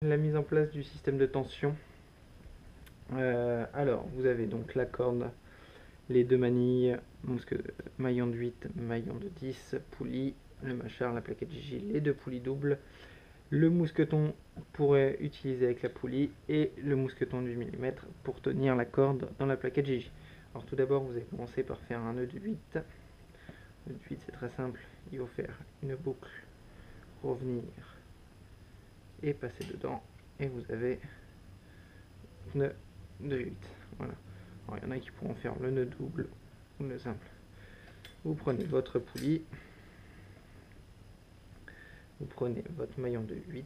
La mise en place du système de tension. Alors, vous avez donc la corde, les deux manilles, maillon de 8, maillon de 10, poulie, le mâchard, la plaquette Gigi, les deux poulies doubles, le mousqueton pour utiliser avec la poulie et le mousqueton de 8 mm pour tenir la corde dans la plaquette Gigi. Alors tout d'abord, vous allez commencer par faire un nœud de 8. Le nœud de 8, c'est très simple, il faut faire une boucle, revenir et passer dedans, et vous avez nœud de 8. Voilà. Alors, il y en a qui pourront faire le nœud double ou le nœud simple. Vous prenez votre poulie, vous prenez votre maillon de 8,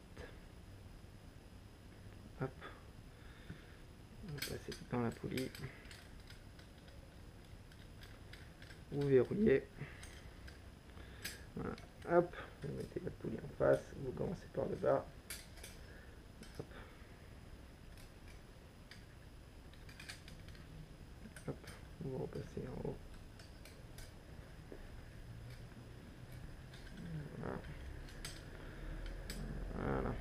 hop, vous passez dans la poulie, vous verrouillez, voilà. Hop, vous mettez votre poulie en face, vous commencez par le bas, hop, hop, vous repassez en haut, voilà. Voilà.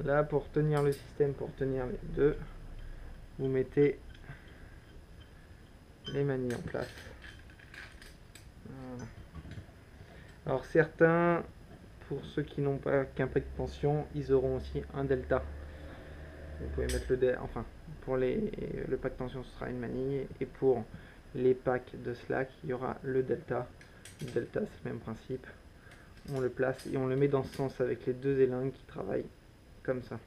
Là, pour tenir le système, pour tenir les deux, vous mettez les manilles en place. Voilà. Alors certains, pour ceux qui n'ont pas qu'un pack de tension, ils auront aussi un delta. Vous pouvez mettre le delta, enfin pour le pack de tension ce sera une manille, et pour les packs de slack il y aura le delta. Le delta c'est le même principe. On le place et on le met dans ce sens avec les deux élingues qui travaillent comme ça.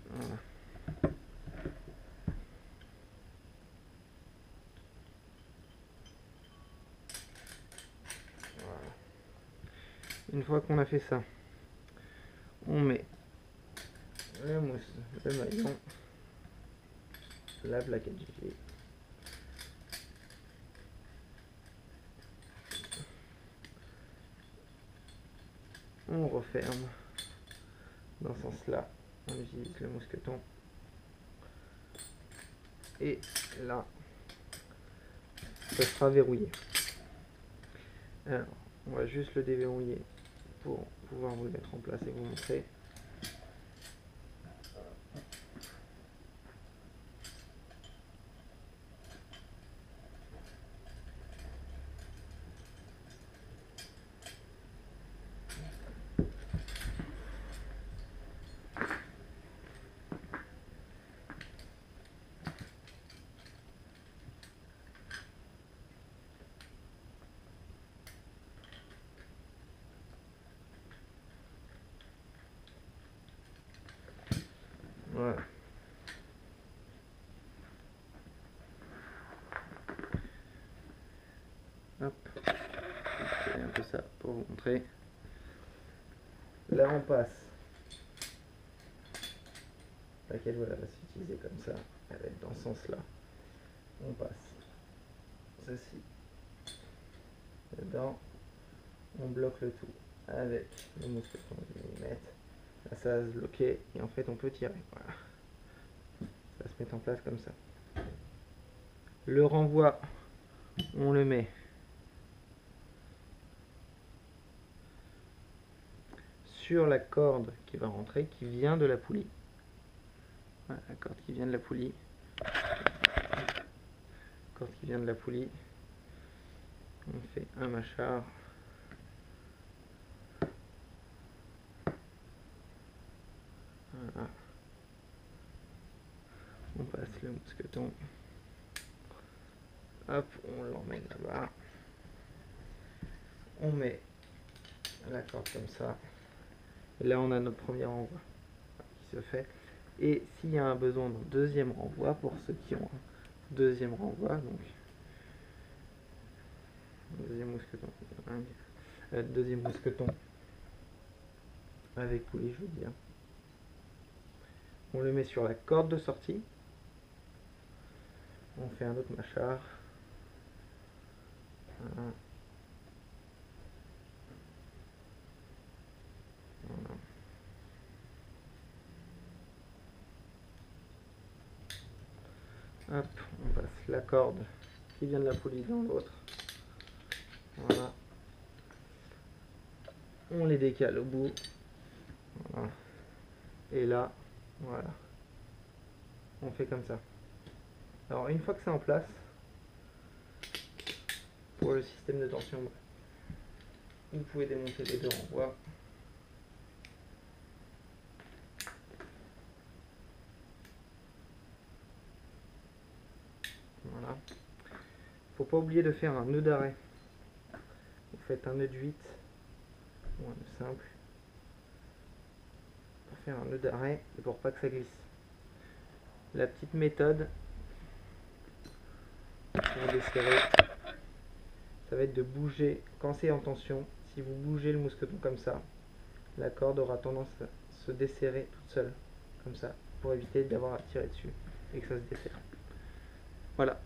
Voilà. Une fois qu'on a fait ça, on met le maillon, la plaquette Gigi, on referme dans ce sens là, on utilise le mousqueton, et là ça sera verrouillé. Alors on va juste le déverrouiller pour pouvoir vous le mettre en place et vous montrer. Voilà. Hop, c'est un peu ça pour vous montrer. Là on passe. Laquelle voilà, va s'utiliser comme ça, elle va être dans ce sens là. On passe ceci dedans, on bloque le tout avec le mousqueton de 8 mm. Là ça va se bloquer et en fait on peut tirer. Voilà. Ça va se mettre en place comme ça. Le renvoi, on le met sur la corde qui va rentrer, qui vient de la poulie. Voilà, la corde qui vient de la poulie. Corde qui vient de la poulie. On fait un mâchard. Voilà. On passe le mousqueton. Hop, on l'emmène là-bas. On met la corde comme ça. Et là, on a notre premier renvoi qui se fait. Et s'il y a un besoin d'un deuxième renvoi, pour ceux qui ont un deuxième renvoi, donc deuxième mousqueton avec poulie, je veux dire, on le met sur la corde de sortie. On fait un autre mâchard. Voilà. Hop, on passe la corde qui vient de la poulie dans l'autre. Voilà. On les décale au bout. Voilà. Et là, voilà, on fait comme ça. Alors une fois que c'est en place, pour le système de tension, vous pouvez démonter les deux renvois. Voilà. Faut pas oublier de faire un nœud d'arrêt. Vous faites un nœud de 8 ou un nœud simple pour faire un nœud d'arrêt et pour pas que ça glisse. La petite méthode pour desserrer, ça va être de bouger quand c'est en tension. Si vous bougez le mousqueton comme ça, la corde aura tendance à se desserrer toute seule, comme ça, pour éviter d'avoir à tirer dessus et que ça se desserre. Voilà.